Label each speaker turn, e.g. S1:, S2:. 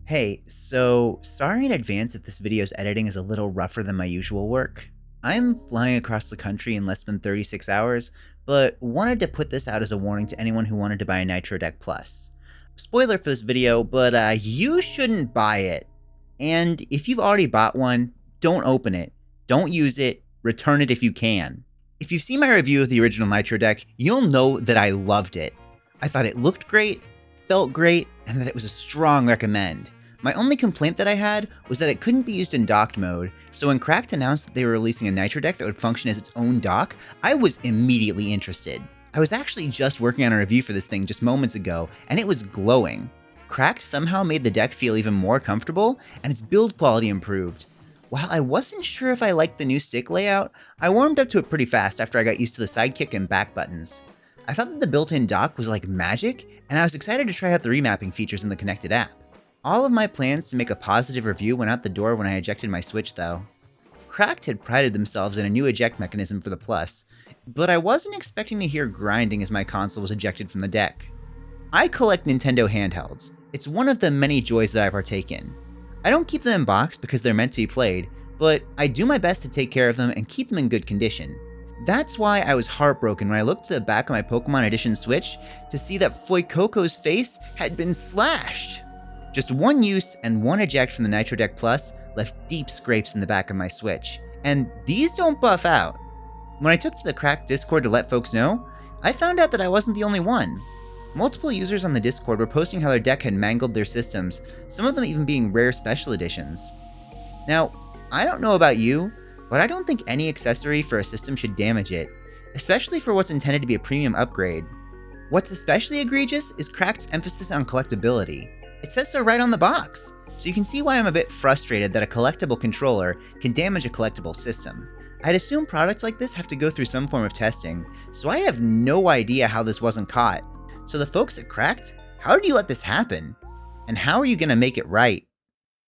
S1: Hey, so sorry in advance if this video's editing is a little rougher than my usual work. I'm flying across the country in less than 36 hours, but wanted to put this out as a warning to anyone who wanted to buy a Nitro Deck Plus. Spoiler for this video, but you shouldn't buy it. And if you've already bought one, don't open it, don't use it, return it if you can. If you've seen my review of the original Nitro Deck, you'll know that I loved it. I thought it looked great, felt great, and that it was a strong recommend. My only complaint that I had was that it couldn't be used in docked mode, so when Cracked announced that they were releasing a Nitro Deck that would function as its own dock, I was immediately interested. I was actually just working on a review for this thing just moments ago, and it was glowing. Cracked somehow made the deck feel even more comfortable, and its build quality improved. While I wasn't sure if I liked the new stick layout, I warmed up to it pretty fast after I got used to the sidekick and back buttons. I thought that the built-in dock was like magic, and I was excited to try out the remapping features in the connected app. All of my plans to make a positive review went out the door when I ejected my Switch though. Cracked had prided themselves in a new eject mechanism for the Plus, but I wasn't expecting to hear grinding as my console was ejected from the deck. I collect Nintendo handhelds. It's one of the many joys that I partake in. I don't keep them in box because they're meant to be played, but I do my best to take care of them and keep them in good condition. That's why I was heartbroken when I looked to the back of my Pokemon Edition Switch to see that Fuecoco's face had been slashed. Just one use and one eject from the Nitro Deck Plus left deep scrapes in the back of my Switch, and these don't buff out. When I took to the Cracked Discord to let folks know, I found out that I wasn't the only one. Multiple users on the Discord were posting how their deck had mangled their systems, some of them even being rare special editions. Now, I don't know about you, but I don't think any accessory for a system should damage it, especially for what's intended to be a premium upgrade. What's especially egregious is Cracked's emphasis on collectability. It says so right on the box, so you can see why I'm a bit frustrated that a collectible controller can damage a collectible system. I'd assume products like this have to go through some form of testing, so I have no idea how this wasn't caught. So the folks at Cracked, how did you let this happen? And how are you gonna make it right?